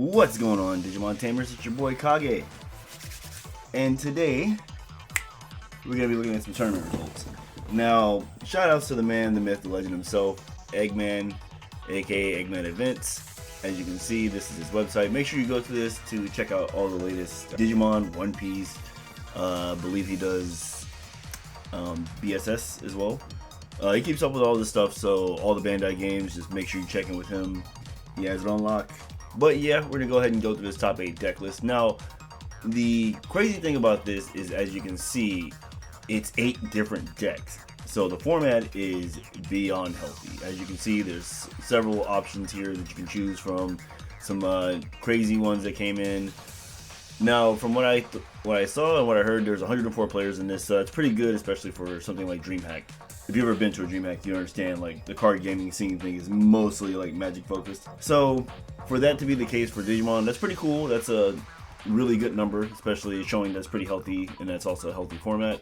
What's going on, Digimon Tamers? It's your boy Kage, and today we're gonna be looking at some tournament results. Now, shout outs to the man, the myth, the legend himself, Egman, aka Egman Events. As you can see, this is his website. Make sure you go to this to check out all the latest Digimon, One Piece. I believe he does BSS as well. He keeps up with all this stuff, so all the Bandai games, just make sure you check in with him. He has it on lock. But yeah, we're gonna go ahead and go through this top 8 deck list. Now, the crazy thing about this is, as you can see, it's 8 different decks. So the format is beyond healthy. As you can see, there's several options here that you can choose from. Some crazy ones that came in. Now, from what I saw and what I heard, there's 104 players in this. It's pretty good, especially for something like DreamHack. If you've ever been to a DreamHack, you understand like the card gaming scene thing is mostly like Magic focused. So for that to be the case for Digimon, that's pretty cool. That's a really good number, especially showing that's pretty healthy and that's also a healthy format.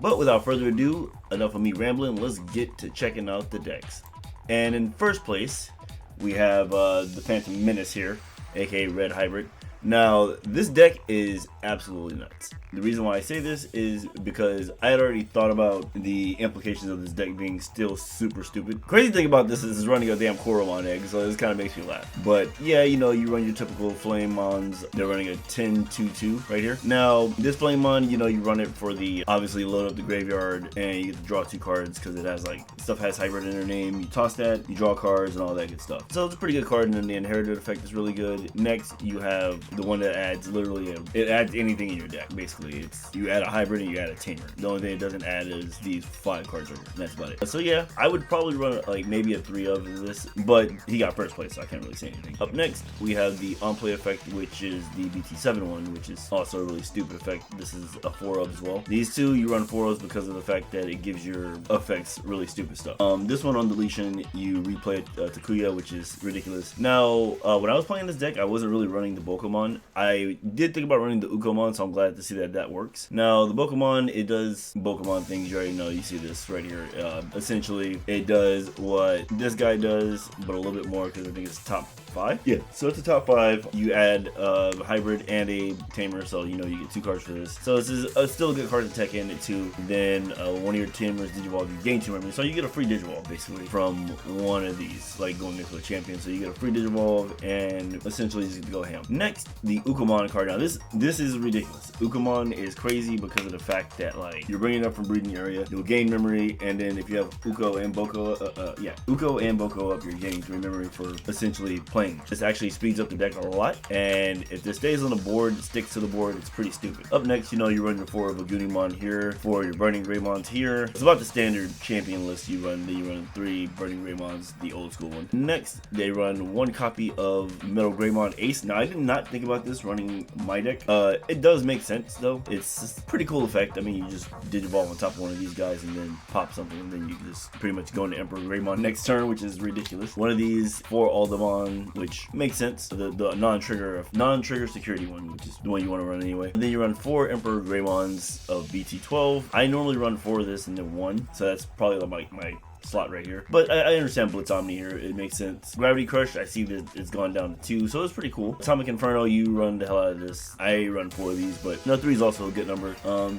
But without further ado, enough of me rambling. Let's get to checking out the decks. And in first place, we have the Phantom Menace here, aka Red Hybrid. Now, this deck is absolutely nuts. The reason why I say this is because I had already thought about the implications of this deck being still super stupid. Crazy thing about this is it's running a damn Bmon X, so this kind of makes me laugh. But yeah, you know, you run your typical Flamemons. They're running a 10-2-2 right here. Now, this Flamemon, you know, you run it for the, obviously load up the graveyard and you get to draw 2 cards because it has like, stuff has hybrid in their name. You toss that, you draw cards and all that good stuff. So it's a pretty good card, and then the inherited effect is really good. Next, you have the one that adds literally, it adds anything in your deck, basically. It's, you add a hybrid and you add a tamer. The only thing it doesn't add is these 5 cards over here, and that's about it. So yeah, I would probably run like maybe a 3 of this, but he got first place, so I can't really say anything. Up next, we have the on-play effect, which is the BT7 one, which is also a really stupid effect. This is a 4 of as well. These two, you run 4 ofs because of the fact that it gives your effects really stupid stuff. This one on deletion, you replay Takuya, which is ridiculous. Now, when I was playing this deck, I wasn't really running the Bokemon. I did think about running the Ukomon, so I'm glad to see that that works. Now, the Pokemon, it does Pokemon things. You already know. You see this right here. Essentially, it does what this guy does, but a little bit more because I think it's top 5. Yeah, so it's a top 5. You add a hybrid and a tamer, so you know you get 2 cards for this. So this is still a good card to tech in it too. Then one of your tamers Digivolve, you gain 2 memory, so you get a free Digivolve basically from one of these, like going into a champion. So you get a free Digivolve and essentially just get to go ham. Next, the Ukomon card. Now this is ridiculous. Ukomon is crazy because of the fact that like you're bringing it up from breeding area, you'll gain memory, and then if you have Uko and Boko, Uko and Boko up, you're gaining 3 memory for essentially playing. This actually speeds up the deck a lot, and if this stays on the board, sticks to the board, it's pretty stupid. Up next, you know, you run your 4 of Agunimon here, 4 your Burning Greymons here. It's about the standard champion list you run. Then you run 3 Burning Greymons, the old school one. Next, they run 1 copy of Metal Greymon Ace. Now, I did not think about this running my deck. It does make sense though. It's a pretty cool effect. I mean, you just Digivolve on top of one of these guys and then pop something, and then you just pretty much go into Emperor Greymon next turn, which is ridiculous. One of these for Aldemon, which makes sense. The non-trigger security one, which is the one you want to run anyway. And then you run 4 Emperor Greymons of BT12. I normally run 4 of this and then 1, so that's probably like my slot right here. But I understand Blitz Omni here. It makes sense. Gravity Crush, I see that it's gone down to 2, so it's pretty cool. Atomic Inferno, you run the hell out of this. I run 4 of these, but no, 3 is also a good number.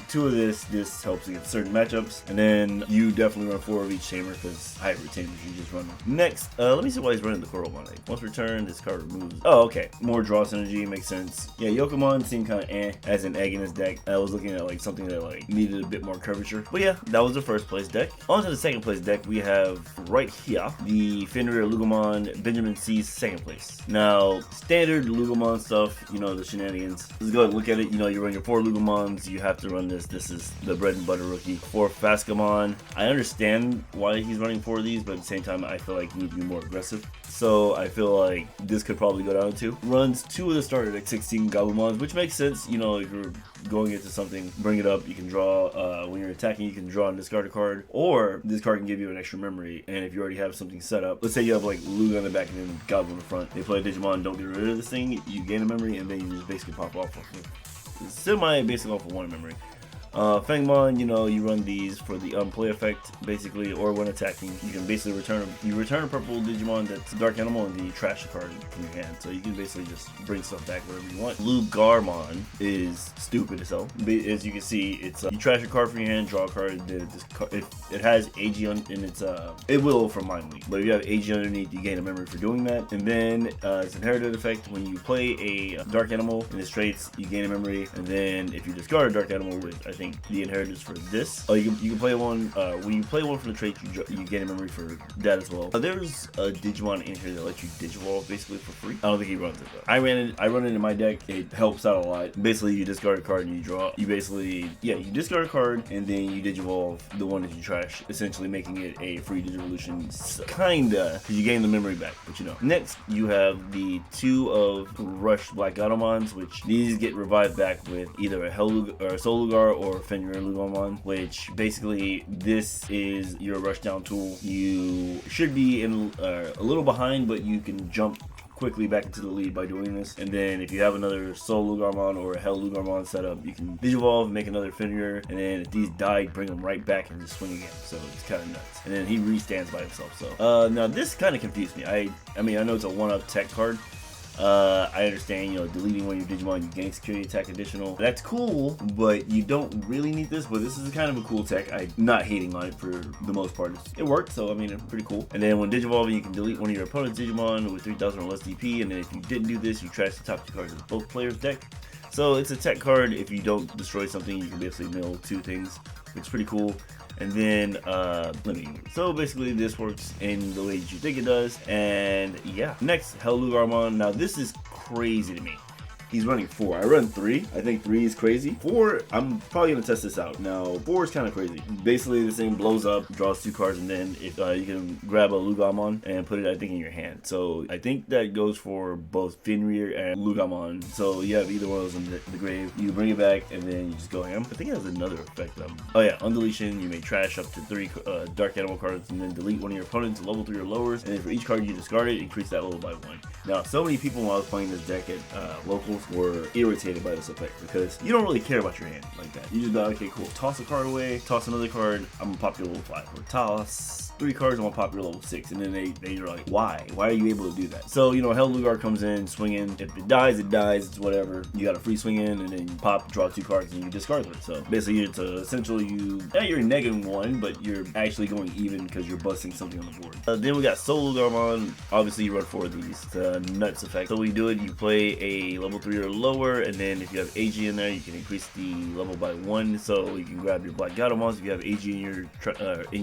2 of this helps against certain matchups, and then you definitely run 4 of each tamer because hybrid tamers you just run them. Next, let me see why he's running the Koromon. Once returned, this card removes. Oh, okay. More draw synergy makes sense. Yeah, Yokomon seemed kind of as an egg in his deck. I was looking at like something that like needed a bit more curvature. But yeah, that was the first place deck. On to the second place deck. We have right here the Fenrir Lugomon Benjamin C's second place. Now, standard Lugomon stuff, you know, the shenanigans. Let's go ahead and look at it. You know, you run your 4 Lugomons, you have to run this. This is the bread and butter rookie. 4 Fascamon. I understand why he's running 4 of these, but at the same time, I feel like he needs to be more aggressive. So I feel like this could probably go down to. Runs 2 of the starter deck 16 Gabumons, which makes sense. You know, if you're going into something, bring it up. You can draw, when you're attacking, you can draw and discard a card, or this card can give you an extra memory. And if you already have something set up, let's say you have like Lug on the back and then Goblin in the front, they play Digimon, don't get rid of this thing, you gain a memory, and then you just basically pop off. Semi basically off of 1 memory. Fangmon, you know, you run these for the unplay effect, basically, or when attacking, you can basically return a purple Digimon that's Dark Animal, and then you trash the card from your hand. So you can basically just bring stuff back wherever you want. Lugarmon is stupid as hell. As you can see, it's you trash a card from your hand, draw a card, then it has AG in its it will from Mind Week, but if you have AG underneath, you gain a memory for doing that. And then it's inherited effect. When you play a Dark Animal in its traits, you gain a memory. And then if you discard a Dark Animal, which I think the inheritance for this, you can play one. When you play one from the traits, you gain a memory for that as well. There's a Digimon in here that lets you Digivolve basically for free. I don't think he runs it though. I run it in my deck. It helps out a lot. Basically, you discard a card and you draw. You discard a card and then you Digivolve the one that you trash, essentially making it a free Digivolution, kinda, because you gain the memory back. But you know. Next, you have the 2 of Rush Black Gatomons, which these get revived back with either a Soul Lugar or Fenrir Lugarmon, which basically this is your rush down tool. You should be in a little behind, but you can jump quickly back into the lead by doing this. And then if you have another Soul Lugarmon or a Hell Lugarmon set up, you can Digivolve, make another Fenrir, and then if these died, bring them right back and just swing again. So it's kind of nuts. And then he restands by himself. So now this kind of confused me. I mean, I know it's a one-up tech card. I understand, you know, deleting one of your Digimon, you gain security attack additional. That's cool, but you don't really need this. But this is kind of a cool tech. I'm not hating on it for the most part. It worked, so I mean, it's pretty cool. And then when Digivolving, you can delete one of your opponent's Digimon with 3,000 or less DP. And then if you didn't do this, you trash the top 2 cards of both players' deck. So it's a tech card. If you don't destroy something, you can basically mill 2 things, which is pretty cool. And then, so basically this works in the way that you think it does. And yeah, next, Hell Lugarmon. Now this is crazy to me. He's running 4. I run 3. I think 3 is crazy. 4, I'm probably gonna test this out. Now 4 is kind of crazy. Basically, this thing blows up, draws 2 cards, and then if you can grab a Lugamon and put it, I think, in your hand. So I think that goes for both Fenrir and Lugamon. So you have either one of those in the grave. You bring it back, and then you just go ham. I think it has another effect. Oh yeah, on deletion, you may trash up to 3 Dark Animal cards, and then delete one of your opponents to level 3 or lowers. And then for each card you discard it, increase that level by 1. Now, so many people when I was playing this deck at locals were irritated by this effect because you don't really care about your hand like that. You just go, okay, cool, toss a card away, toss another card, I'm gonna pop your level 5, or toss 3 cards, I'm gonna pop your level 6, and then they're like, why are you able to do that? So, you know, Hell Lugar comes in swinging. If it dies, it's whatever. You got a free swing in, and then you pop, draw 2 cards, and you discard them. So basically, it's essentially you're negative 1, but you're actually going even because you're busting something on the board. Then we got Soul Lugarmon. Obviously, you run 4 of these. It's a nuts effect. So we do it. You play a level 3 or lower, and then if you have AG in there, you can increase the level by 1. So you can grab your Black Gatomons if you have AG in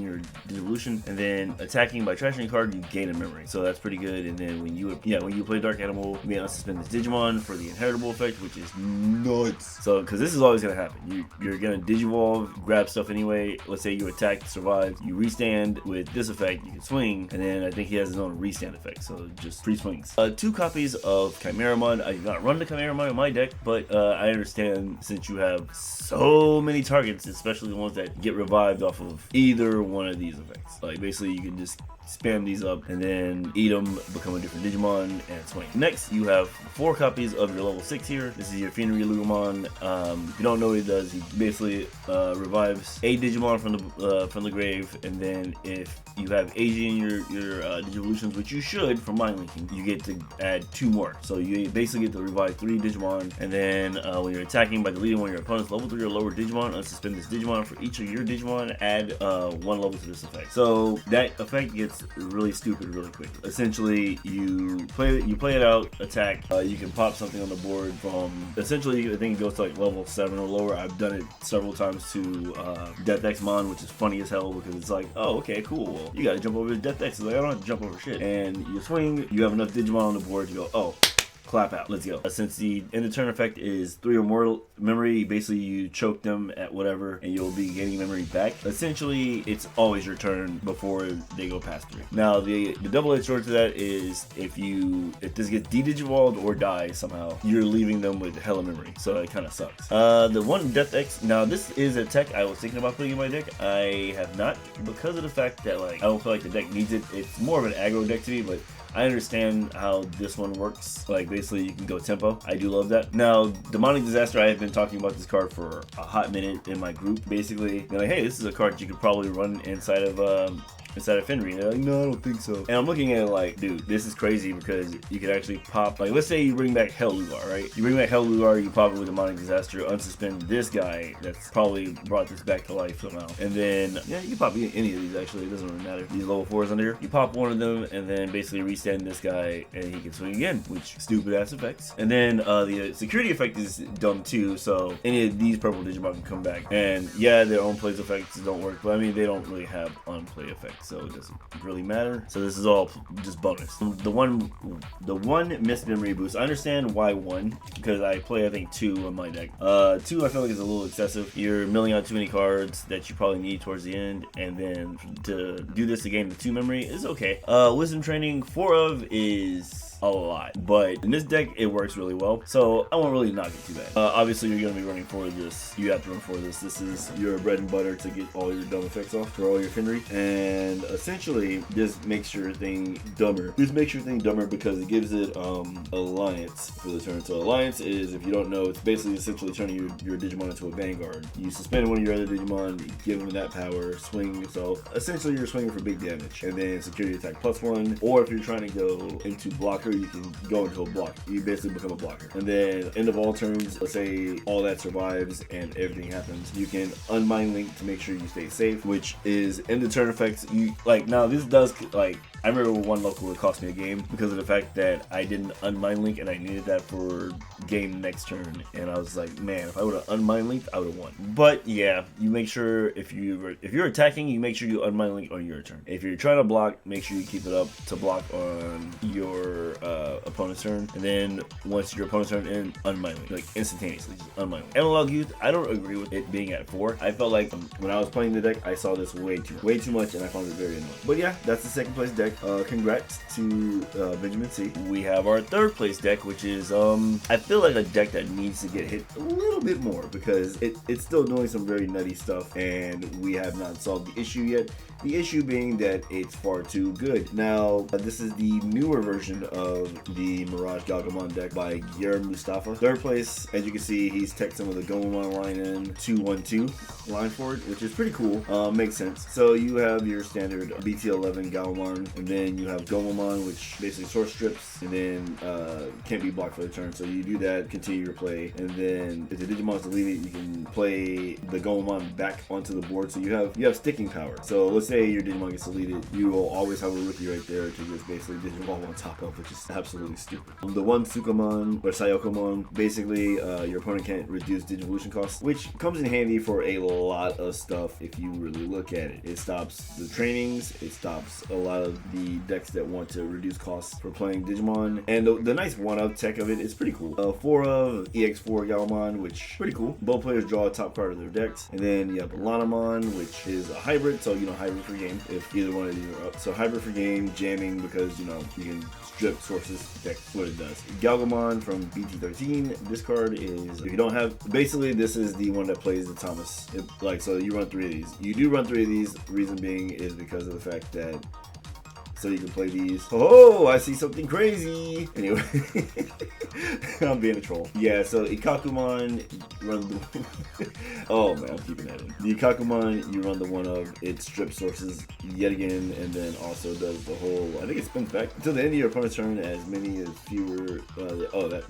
your Digivolution. And then attacking by trashing a card, you gain a memory. So that's pretty good. And then when you play Dark Animal, you may unsuspend this Digimon for the inheritable effect, which is nuts. So, because this is always gonna happen. You're gonna Digivolve, grab stuff anyway. Let's say you attack, survive, you restand with this effect, you can swing, and then I think he has his own restand effect. So just free swings. 2 copies of Chimeramon. I do not run the Chimeramon in my deck, but I understand since you have so many targets, especially the ones that get revived off of either one of these effects. Like basically you can just spam these up and then eat them, become a different Digimon, and swing. Next, you have 4 copies of your level 6 here. This is your Fenrir Lugamon. If you don't know what he does, he basically revives a Digimon from the grave, and then if you have AG in your Digivolutions, which you should from Mind Linking, you get to add 2 more. So you basically get to revive 3 Digimon, and then when you're attacking by deleting one of your opponent's level 3 or lower Digimon, unsuspend this Digimon. For each of your Digimon, add 1 level to this effect. So that effect gets really stupid really quick. Essentially, you play it out, attack. You can pop something on the board from, essentially, I think it goes to like level 7 or lower. I've done it several times to Egman, which is funny as hell because it's like, oh, okay, cool. Well, you gotta jump over to Death X. It's like, I don't have to jump over shit. And you swing, you have enough Digimon on the board to go, oh, clap out, let's go. Since the end of turn effect is 3 or more memory, basically you choke them at whatever and you'll be getting memory back. Essentially, it's always your turn before they go past 3. Now the double-edged sword to that is if this gets de-digivolved or dies somehow, you're leaving them with hella memory, so it kind of sucks. The one Death X, now this is a tech I was thinking about putting in my deck. I have not, because of the fact that like I don't feel like the deck needs it. It's more of an aggro deck to me, but I understand how this one works. Like, basically, you can go tempo. I do love that. Now, Demonic Disaster, I have been talking about this card for a hot minute in my group. Basically, they're like, hey, this is a card you could probably run inside of Fenrir. They're like, no, I don't think so. And I'm looking at it like, dude, this is crazy because you could actually pop, like, let's say you bring back Hell Lugar, right? You bring back Hell Lugar, you pop it with Demonic Disaster, unsuspend this guy that's probably brought this back to life somehow. And then, yeah, you can pop any of these actually, it doesn't really matter. These level 4s under here. You pop one of them and then basically restand this guy and he can swing again, which stupid ass effects. And then the security effect is dumb too, so any of these purple Digimon can come back. And yeah, their own plays effects don't work, but I mean, they don't really have on-play effects, so it doesn't really matter. So this is all just bonus. The one missed memory boost. I understand why 1, because I play I think 2 on my deck. 2 I feel like is a little excessive. You're milling out too many cards that you probably need towards the end, and then to do this to gain the 2 memory is okay. Wisdom training 4 of is a lot, but in this deck it works really well, so I won't really knock it too bad. Obviously you're going to be running for this. You have to run for this. This is your bread and butter to get all your dumb effects off for all your Fenrir, and essentially this makes your thing dumber. This makes your thing dumber because it gives it Alliance for the turn. So Alliance is, if you don't know, it's basically essentially turning your Digimon into a Vanguard. You suspend one of your other Digimon, give them that power, swing. So essentially you're swinging for big damage, and then security attack +1, or if you're trying to go into blocker, you can go into a block. You basically become a blocker. And then end of all turns, let's say all that survives and everything happens, you can unmind link to make sure you stay safe, which is end of turn effects. You like, now this does, like, I remember one local it cost me a game because of the fact that I didn't unmind link and I needed that for game next turn, and I was like, man, if I would have unmind linked, I would have won. But yeah, you make sure if you're attacking, you make sure you unmind link on your turn. If you're trying to block, make sure you keep it up to block on your opponent's turn, and then once your opponent's turn in, unmind link, like instantaneously, just unmind link. Analog youth, I don't agree with it being at 4. I felt like when I was playing the deck, I saw this way too much, and I found it very annoying. But yeah, that's the second place deck. Congrats to Benjamin C. We have our third place deck, which is I feel like a deck that needs to get hit a little bit more because it's still doing some very nutty stuff, and we have not solved the issue yet. The issue being that it's far too good. Now, this is the newer version of the Mirage Galgamon deck by Mustafa. Third place, as you can see, he's teched some of the Gomamon line in 2-1-2 line for it, which is pretty cool. Makes sense. So you have your standard BT11 Galgamon, and then you have Gomamon, which basically source strips, and then can't be blocked for the turn. So you do that, continue your play, and then if the Digimon's deleted, you can play the Gomamon back onto the board. So you have sticking power. So let's say your Digimon gets deleted, you will always have a rookie right there to just basically Digimon on top of, which is absolutely stupid. The one Sukamon or Sayokomon, basically your opponent can't reduce Digivolution costs, which comes in handy for a lot of stuff if you really look at it. It stops the trainings, it stops a lot of the decks that want to reduce costs for playing Digimon, and the nice one-up tech of it is pretty cool. 4 of EX4 Galmon, which pretty cool. Both players draw a top card of their decks, and then you have Lanamon, which is a hybrid, so you know, hybrid for game if either one of these are up. So hybrid for game, jamming because you know you can strip sources. That's what it does. Galgamon from BT13. This card is, if you don't have, basically this is the one that plays the Thomas. So you run 3 of these. You do run 3 of these. Reason being is because of the fact that so you can play these. Oh, I see something crazy. Anyway, I'm being a troll. Yeah, so Ikakumon, run the oh man, I'm keeping that in. The Ikakumon, you run the one of, it strips sources yet again, and then also does the whole, I think it spins back until the end of your opponent's turn as many as fewer,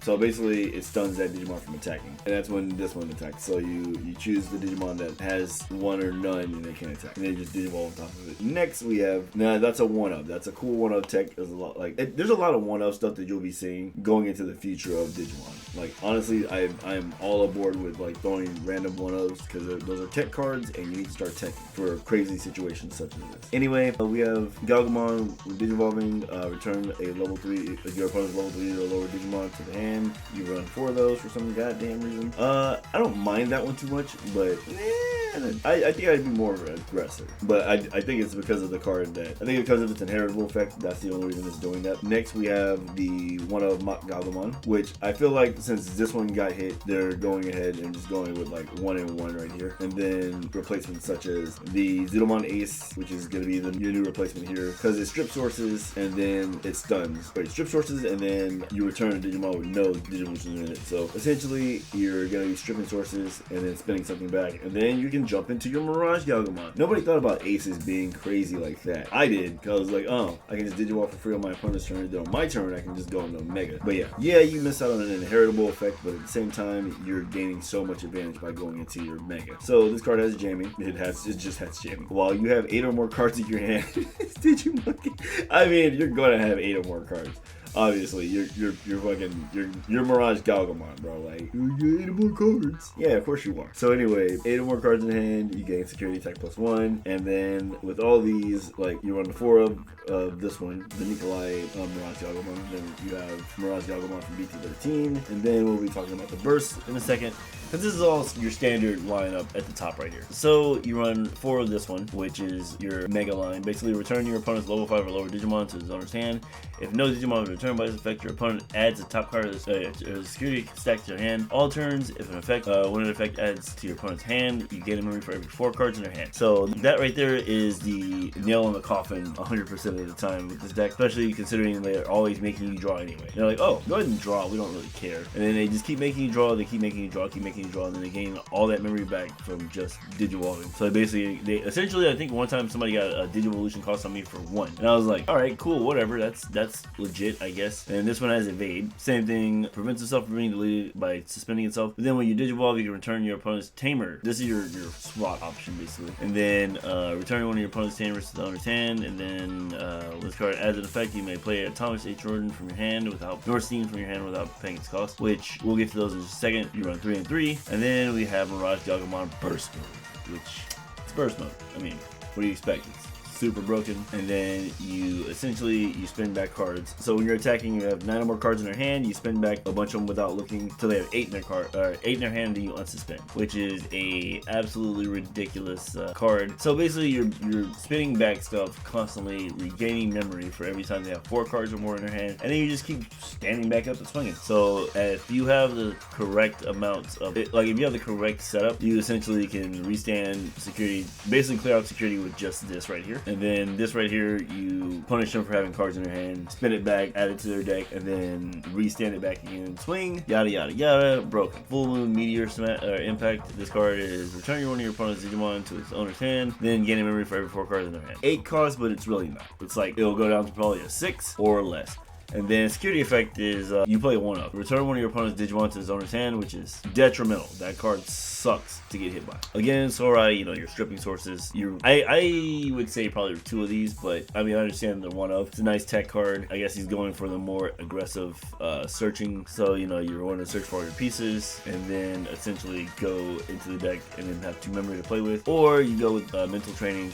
so basically it stuns that Digimon from attacking. And that's when this one attacks. So you choose the Digimon that has 1 or none and they can't attack. And they just Digimon on top of it. Next we have, now that's a 1-up. That's a cool 1-up tech. There's a lot, like, there's a lot of 1-up stuff that you'll be seeing going into the future of Digimon. Like, honestly, I'm all aboard with like throwing random 1-ups because those are tech cards and you need to start teching for crazy situations such as this. Anyway, we have Galgamon Digivolving, return a level 3, if your opponent's level 3 or lower Digimon to the hand. You run 4 of those for some goddamn reason. I don't mind that one too much, but I think I'd be more aggressive. But I think it's because of the card that, I think because of its inheritable effect, that's the only reason it's doing that. Next we have the 1-of Galgamon, which I feel like since this one got hit, they're going ahead ahead and just going with like 1 and 1 right here. And then replacements such as the Digimon Ace, which is going to be your new replacement here, because it strips sources and then it stuns. But it strips sources and then you return a Digimon with no Digivolution in it. So essentially, you're going to be stripping sources and then spinning something back, and then you can jump into your Mirage Galgamon. Nobody thought about Aces being crazy like that. I did, because I was like, oh, I can just Digivolve for free on my opponent's turn, then on my turn, I can just go into Mega. But yeah, you miss out on an inheritable effect, but at the same time, you're gaining so much advantage by going into your Mega. So this card has jamming. It just has jamming. While you have 8 or more cards in your hand, Digimon. I mean, you're gonna have 8 or more cards. Obviously, you're Mirage Galgamon, bro. Like, you get 8 more cards. Yeah, of course you are. So anyway, 8 or more cards in hand, you gain security attack +1, and then with all these, like, you run the 4 of this one, the Nikolai Mirage Galgamon. Then you have Mirage Galgamon from BT13, and then we'll be talking about the burst in a second. Because this is all your standard lineup at the top right here. So you run 4 of this one, which is your Mega line. Basically, return your opponent's level 5 or lower Digimon to his owner's hand. If no Digimon is returned by this effect, your opponent adds a top card of the security stack to your hand. All turns, if an effect, when an effect adds to your opponent's hand, you gain a memory for every 4 cards in their hand. So that right there is the nail in the coffin 100% of the time with this deck, especially considering they're always making you draw anyway. They're like, oh, go ahead and draw, we don't really care. And then they just keep making you draw, they keep making you draw, keep making you draw, and then they gain all that memory back from just Digivolving. So basically, essentially, I think one time somebody got a Digivolution cost on me for 1. And I was like, alright, cool, whatever, that's legit, I guess. And this one has Evade. Same thing, prevents itself from being deleted by suspending itself. But then when you Digivolve, you can return your opponent's Tamer. This is your swap option, basically. And then return one of your opponent's Tamers to the owner's hand. And then when this card adds an effect, you may play Atomic H. Jordan from your hand without, Norstein from your hand without paying its cost, which we'll get to those in just a second. You run 3 and 3. And then we have Mirage Galgamon Burst Mode, which it's Burst Mode. I mean, what do you expect? It's super broken. And then you spin back cards. So when you're attacking, you have 9 or more cards in their hand. You spin back a bunch of them without looking till they have 8 in their 8 in their hand, and you unsuspend, which is a absolutely ridiculous card. So basically, you're spinning back stuff constantly, regaining memory for every time they have 4 cards or more in their hand, and then you just keep standing back up and swinging. So if you have the correct amounts of it, like if you have the correct setup, you essentially can restand security, basically clear out security with just this right here. And then this right here, you punish them for having cards in their hand, spin it back, add it to their deck, and then restand it back again, swing, yada yada yada, broken. Full Moon Meteor Impact. This card is return one of your opponent's Digimon to its owner's hand, then gain a memory for every 4 cards in their hand. 8 costs, but it's really not. It's like, it'll go down to probably a 6 or less. And then security effect is you play 1-up. Return one of your opponent's Digimon to his owner's hand, which is detrimental. That card sucks to get hit by. Again, Sorai, you're stripping sources. I would say probably 2 of these, but I mean, I understand the 1-up. It's a nice tech card. I guess he's going for the more aggressive searching. So, you're going to search for all your pieces and then essentially go into the deck and then have 2 memory to play with. Or you go with mental training.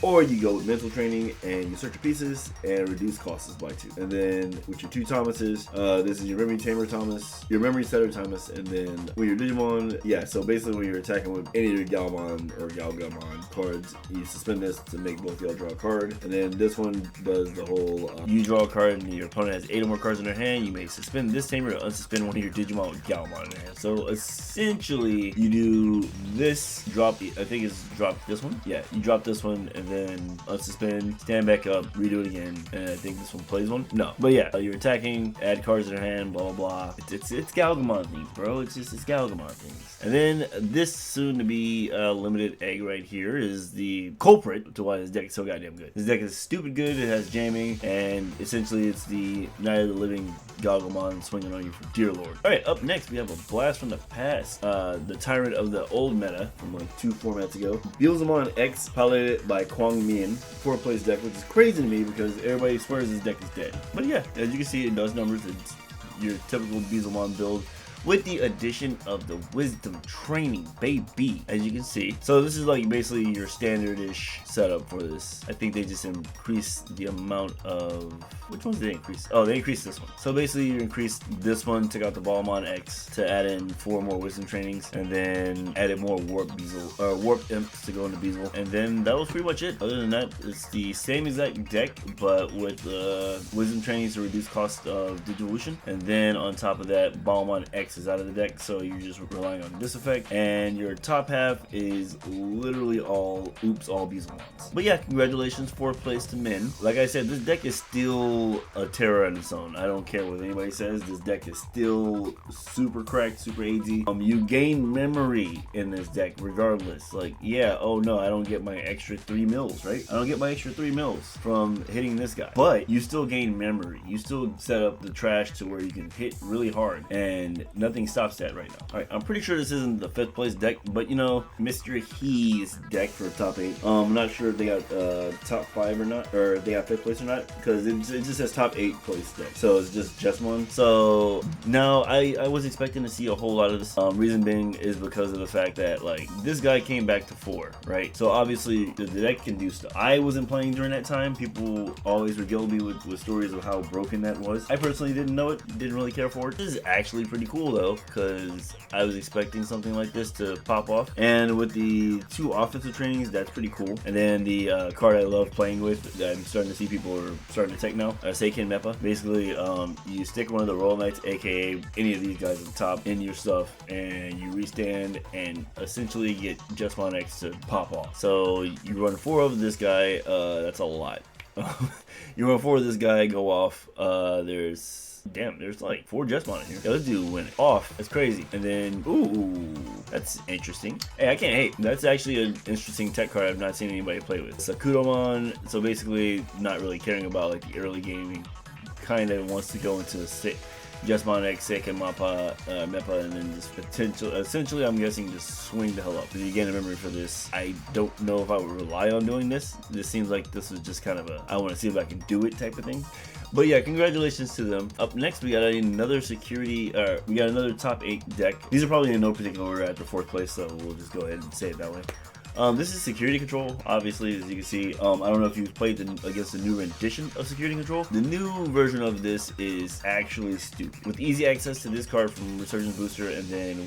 And you search your pieces and reduce costs by 2. And then with your 2 Thomases, this is your memory tamer Thomas, your memory setter Thomas, and then when your Digimon, so basically when you're attacking with any of your Galmon or Galgamon cards, you suspend this to make both y'all draw a card. And then this one does the whole, you draw a card and your opponent has 8 or more cards in their hand, you may suspend this tamer to unsuspend one of your Digimon with Galmon in their hand. So essentially, you do this, drop, I think it's drop this one? Yeah, you drop this one and then unsuspend, stand back up, redo it again, and I think this one plays one? No. But yeah, you're attacking, add cards in their hand, blah blah blah. It's Galgamon things, bro. It's Galgamon things. And then this soon to be limited egg right here is the culprit to why this deck is so goddamn good. This deck is stupid good. It has jamming, and essentially it's the Night of the Living Galgamon swinging on you for dear lord. All right, up next we have a blast from the past, the tyrant of the old meta from like 2 formats ago. Bmon X, piloted by Kwang Min, 4-place deck, which is crazy to me because everybody swears this deck is dead. But yeah, as you can see, it does numbers. It's your typical Bmon build, with the addition of the wisdom training, baby, as you can see. So this is like basically your standard-ish setup for this. I think they just increased the amount of, which ones did they increase? Oh, they increased this one. So basically you increased this one, took out the Bmon X to add in 4 more wisdom trainings, and then added more warp imps to go into Beazle. And then that was pretty much it. Other than that, it's the same exact deck, but with wisdom trainings to reduce cost of Digivolution. And then on top of that, Bmon X X is out of the deck, so you're just relying on this effect. And your top half is literally all Bmons. But yeah, congratulations, 4th place to Min. Like I said, this deck is still a terror on its own. I don't care what anybody says. This deck is still super cracked, super AD. You gain memory in this deck regardless. Like, yeah, oh no, I don't get my extra 3 mils, right? I don't get my extra 3 mils from hitting this guy. But you still gain memory. You still set up the trash to where you can hit really hard, and nothing stops that right now. Alright, I'm pretty sure this isn't the 5th place deck, but you know, Mr. He's deck for top 8. I'm not sure if they got top 5 or not, or if they got 5th place or not, because it just says top 8 place deck. So it's just Jmon. So now I was expecting to see a whole lot of this. Reason being is because of the fact that like this guy came back to 4, right? So obviously the deck can do stuff. I wasn't playing during that time. People always regaled me with stories of how broken that was. I personally didn't know it, didn't really care for it. This is actually pretty cool though, because I was expecting something like this to pop off. And with the 2 offensive trainings, that's pretty cool. And then the card I love playing with, that I'm starting to see people are starting to take now, Seiken Meppa. Basically, you stick one of the Royal Knights, aka any of these guys at the top, in your stuff, and you restand and essentially get Jmon X to pop off. So you run 4 of this guy, that's a lot. You run 4 of this guy, go off, there's like 4 Jmon in here. Yeah, let's do win it off. That's crazy. And then, ooh, that's interesting. Hey, I can't hate. That's actually an interesting tech card I've not seen anybody play with. Sakuromon, so basically not really caring about like the early game. Kind of wants to go into the Jmon X, Seiken Meppa, and then just essentially I'm guessing just swing the hell up. If you gain a memory for this, I don't know if I would rely on doing this. This seems like this is just kind of a I want to see if I can do it type of thing. But yeah, congratulations to them. Up next, we got another we got another top 8 deck. These are probably in no particular order at the 4th place, so we'll just go ahead and say it that way. This is Security Control, obviously, as you can see. I don't know if you've played against the new rendition of Security Control. The new version of this is actually stupid. With easy access to this card from Resurgence Booster, and then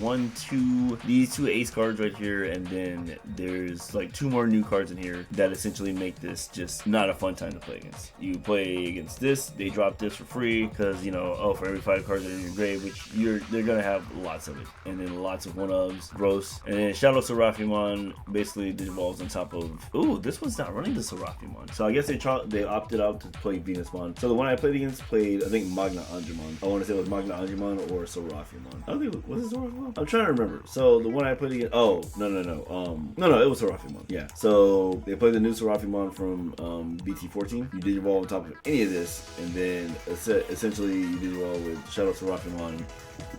these 2 ace cards right here, and then there's like 2 more new cards in here that essentially make this just not a fun time to play against. You play against this, they drop this for free, because, you know, oh, for every 5 cards that are in your grave, which they're gonna have lots of it. And then lots of 1-ofs, gross. And then Shadow Seraphimon, basically Digivolves on top of. Ooh, this one's not running the Seraphimon. So I guess they opted out to play Venusmon. So the one I played against I think Magna Angemon. I want to say it was Magna Angemon or Seraphimon. I don't think was it Seraphimon? I'm trying to remember. So the one I played against. Oh no, it was Seraphimon. Yeah. So they played the new Seraphimon from BT14. You Digivolve on top of any of this, and then essentially you Digivolve with Shadow Seraphimon,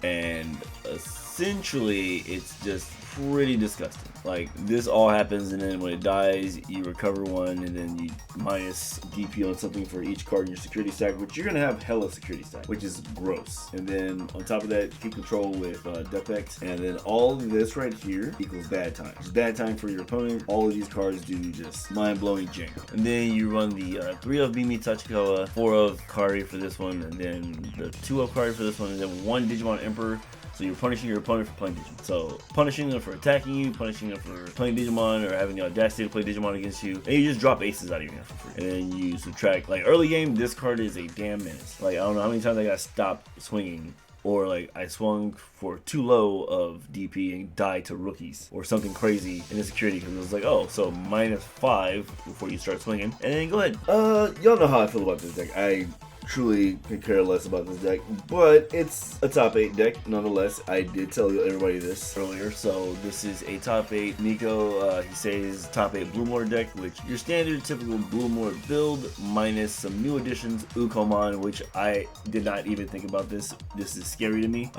and essentially it's just pretty disgusting. Like, this all happens, and then when it dies, you recover 1, and then you minus DP on something for each card in your security stack, which you're gonna have hella security stack, which is gross. And then on top of that, keep control with Depex, and then all of this right here equals bad time. It's bad time for your opponent. All of these cards do just mind-blowing jank. And then you run the 3 of Mimi Tachikawa, 4 of Kari for this one, and then the 2 of Kari for this one, and then 1 Digimon Emperor. So you're punishing your opponent for playing Digimon. So punishing them for attacking you, punishing them for playing Digimon, or having the audacity to play Digimon against you. And you just drop aces out of your hand for free. And then you subtract. Like, early game, this card is a damn menace. Like, I don't know how many times I got stopped swinging. Or like I swung for too low of DP and died to rookies or something crazy in the security, because it was like, oh, so -5 before you start swinging. And then go ahead. Y'all know how I feel about this deck. I truly could care less about this deck, but it's a top 8 deck nonetheless. I did tell everybody this earlier. So this is a top 8 Nico he says top 8 Blue Moor deck, which your standard typical Blue Moor build minus some new additions, Ukomon, which I did not even think about. This is scary to me.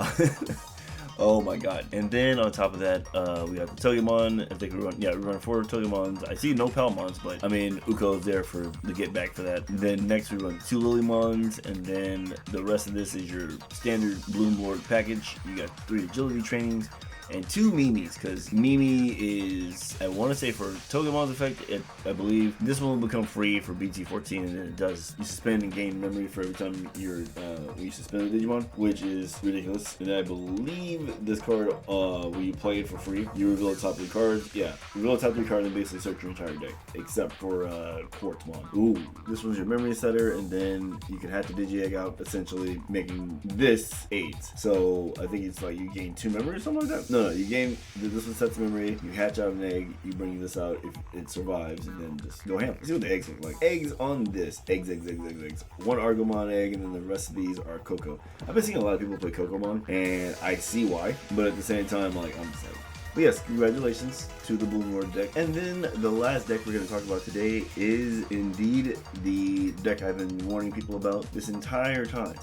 Oh my god. And then on top of that, we got the Togemon. I think we run 4 Togemons. I see no Palmons, but I mean, Uko's there for the get back for that. And then next we run 2 Lilymons, and then the rest of this is your standard Bloom Lord package. You got 3 agility trainings. and 2 Mimis, because Mimi is, I want to say for Togemon's effect, I believe this one will become free for BT14, and then it does, you suspend and gain memory for every time you suspend a Digimon, which is ridiculous. And I believe this card, when you play it for free, you reveal the top 3 cards. Yeah, reveal the top 3 cards and basically search your entire deck, except for Quartzmon. Ooh, this one's your memory setter, and then you can hatch the Digi-Egg out, essentially making this 8. So I think it's like you gain 2 memory or something like that. No, you gain, this one sets memory, you hatch out an egg, you bring this out if it survives, and then just go ham. Let's see what the eggs look like. Eggs on this. Eggs. 1 Argomon egg, and then the rest of these are Coco. I've been seeing a lot of people play Cocomon, and I see why, but at the same time, like, I'm just like, but yes, congratulations to the Bmon deck. And then the last deck we're going to talk about today is indeed the deck I've been warning people about this entire time.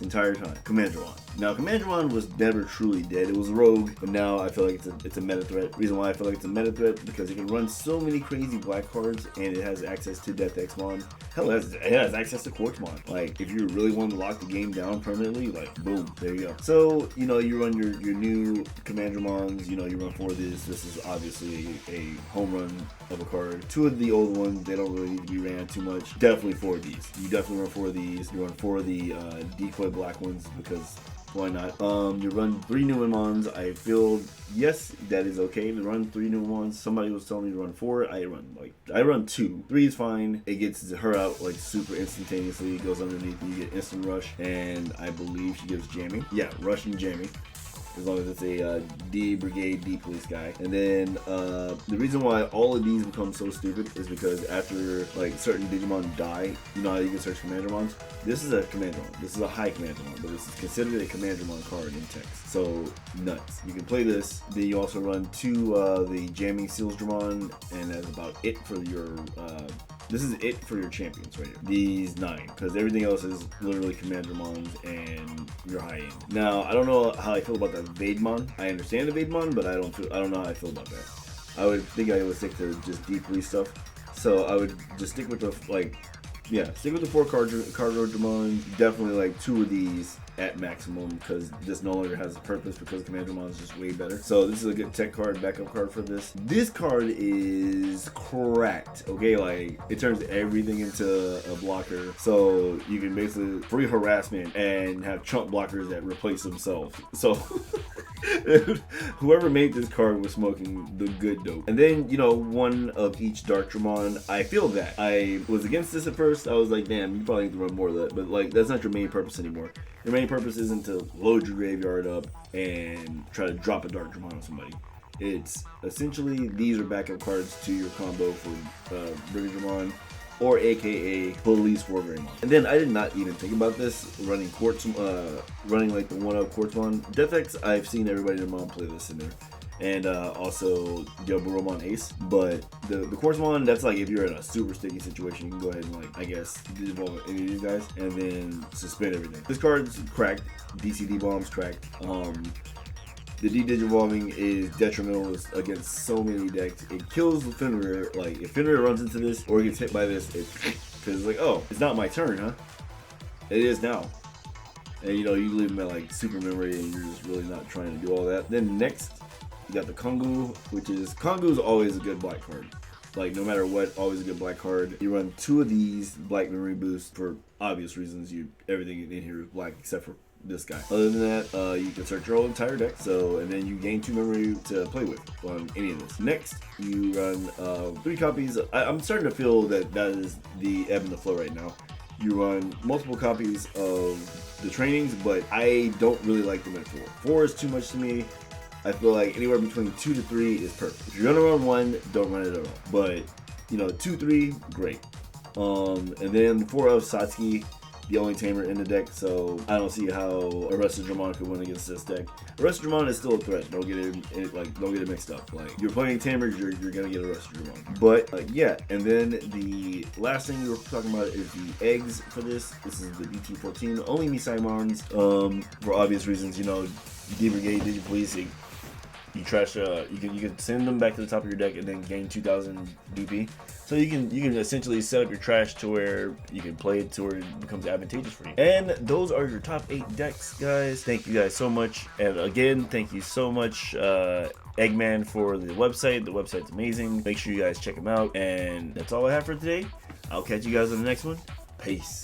Commandron. Now, Commandron was never truly dead. It was a rogue, but now I feel like it's a meta threat. Reason why I feel like it's a meta threat, because it can run so many crazy black cards, and it has access to Death Xmon. Hell, it has access to Quartzmon. Like, if you really want to lock the game down permanently, like, boom, there you go. So, you know, you run your new Commandromons, you know, you run 4 of this. This is obviously a home run of a card. 2 of the old ones, they don't really need to be ran too much. Definitely 4 of these. You definitely run 4 of these. You run 4 of the decoy black ones, because why not? You run 3 new Mons. I feel, yes, that is okay to run 3 new ones. Somebody was telling me to run 4. I run 2. 3 is fine. It gets her out like super instantaneously. It goes underneath, and you get instant rush, and I believe she gives jamming. Yeah, rush and jamming, as long as it's a D Brigade, D Police guy. And then the reason why all of these become so stupid is because after like certain Digimon die, you know how you can search Commandromons? This is a Commandromon. This is a high Commandromon, but this is considered a Commandromon card in text. So nuts. You can play this. Then you also run 2 the Jamming Seals Dramon, and that's about it for your this is it for your champions right here. These 9, because everything else is literally Commandromons and your high end. Now, I don't know how I feel about that Vademon. I understand the Vademon, but I don't know how I feel about that. I would think I would stick to just deep police stuff. So I would just stick with the stick with the 4 cargo Dramon. Definitely like 2 of these at maximum, because this no longer has a purpose, because Commandromon is just way better. So this is a good tech card, backup card for this. This card is cracked, okay? Like, it turns everything into a blocker, so you can basically free harassment and have chump blockers that replace themselves. So whoever made this card was smoking the good dope. And then, you know, 1 of each Dark Dramon. I feel that. I was against this at first. I was like, damn, you probably need to run more of that. But, like, that's not your main purpose anymore. Your main purpose isn't to load your graveyard up and try to drop a Dark Dramon on somebody. It's essentially, these are backup cards to your combo for Brigadier Dramon, or aka Police Wargreymon. And then I did not even think about this, running running like the 1-up Quartzmon. Death X, I've seen everybody in their mom play this in there. And also Bmon Ace. But the Quartzmon, that's like if you're in a super sticky situation, you can go ahead and, like, I guess, digivolve any of these guys and then suspend everything. This card's cracked. DCD bomb's cracked. The D-Digivolving is detrimental against so many decks. It kills Fenrir. Like, if Fenrir runs into this or gets hit by this, because it's like, oh, it's not my turn, huh? It is now. And, you know, you leave them at, like, super memory, and you're just really not trying to do all that. Then next, you got the Kongu, Kongu's always a good black card. Like, no matter what, always a good black card. You run 2 of these black memory boosts for obvious reasons. Everything in here is black except for this guy. Other than that, you can search your whole entire deck. So, and then you gain 2 memory to play with on any of this. Next, you run 3 copies. I'm starting to feel that is the ebb and the flow right now. You run multiple copies of the trainings, but I don't really like them at 4. 4 is too much to me. I feel like anywhere between 2 to 3 is perfect. If you're gonna run 1, don't run it at all. But, you know, 2, 3, great. And then 4 of Satsuki, the only tamer in the deck, so I don't see how Arrested Dramon could win against this deck. Arrested Dramon is still a threat. Don't get it mixed up. Like, you're playing tamers, you're gonna get Arrested Dramon. But yeah, and then the last thing we were talking about is the eggs for this. This is the BT14, only Misaimons. For obvious reasons, you know, D Brigade, Digi Police. you trash. You can send them back to the top of your deck and then gain 2,000 DP. So you can essentially set up your trash to where you can play it to where it becomes advantageous for you. And those are your top 8 decks, guys. Thank you guys so much. And again, thank you so much, Eggman, for the website. The website's amazing. Make sure you guys check them out. And that's all I have for today. I'll catch you guys on the next one. Peace.